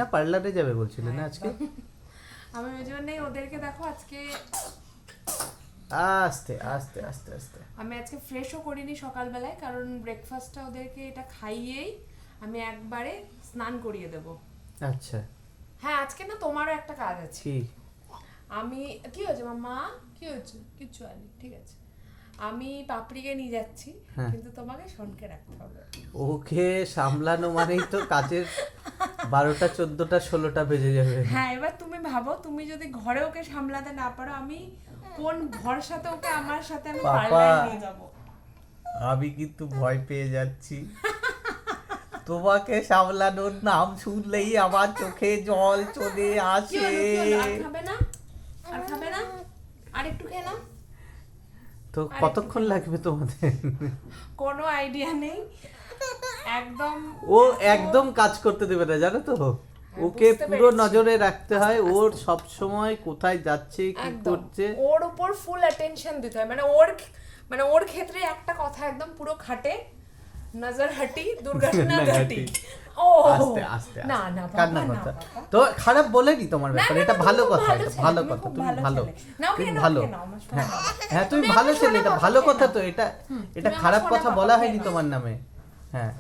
না, পার্লারে যাবে বলছিলে না আজকে? আমি ওই জন্যই ওদেরকে দেখো আজকে আস্তে আস্তে আস্তে আস্তে আমি আজকে ফ্রেশও করিনি সকালবেলায়, কারণ ব্রেকফাস্টটা ওদেরকে এটা খাইয়েই আমি একবারে স্নান করিয়ে দেব। আচ্ছা, হ্যাঁ আজকে না তোমারও একটা কাজ আছে। কি? আমি কি হয়েছে মাম্মা, কি হয়েছে? কিচ্ছু হয়নি, ঠিক আছে। আমি পাপড়িকে নিয়ে যাচ্ছি, কিন্তু তোমাকে শোনকে রাখতে হবে। ওকে সামলানো মানেই তো কাজের 12টা 14টা 16টা বেজে যাবে। হ্যাঁ এবার তুমি ভাবো, তুমি যদি ঘরে ওকে সামলাতে না পারো, আমি কোন ভরসাতে ওকে আমার সাথে আমি পাপা, পার্লারে নিয়ে যাব? আমি কিন্তু ভয় পেয়ে যাচ্ছি। তোমাকে সামলানোর নাম শুনলেই আমার চোখে জল চলে কি আসে। হলো, কি হলো? আর খাবে না? আর খাবে না? আর একটু খেয়ে নাও। তো কতক্ষণ লাগবে তোমাদের? কোনো আইডিয়া নেই একদম। ও একদম কাজ করতে দেবে না, জানো তো। ওকে বুঝতে পুরো পেরেছি। নজরে রাখতে হয়, ওর সব সময় কোথায় যাচ্ছে কি একদম করছে। ওর উপর ফুল অ্যাটেনশন দিতে হয়, মানে ওর ক্ষেত্রে একটা কথা একদম পুরো খাটে, নজর হটি দুর্ঘটনা না, ঘটি। ঘটি। ও আস্তে আস্তে না আস্তে। না কান্না বাবা, না করতে। বাবা। তো খারাপ বলেনি তোমার না, ব্যাপারে, না, এটা তুমি ভালো খুব কথা, এটা ছেলে, ভালো তুমি কথা, খুব তুমি ভালো। ছেলে। নাও তুমি খেয়ে নাও, ভালো। খেয়ে নাও, আমার সোনা হ্যাঁ বাবা। হ্যাঁ, তুমি তুমি ভালো আমার ছেলে, সোনা এটা বাবা, ভালো খেয়ে কথা নাও। তো, এটা তুমি এটা আমার খারাপ সোনা কথা বাবা, বলা খেয়ে হয়নি নাও। তোমার নামে। হ্যাঁ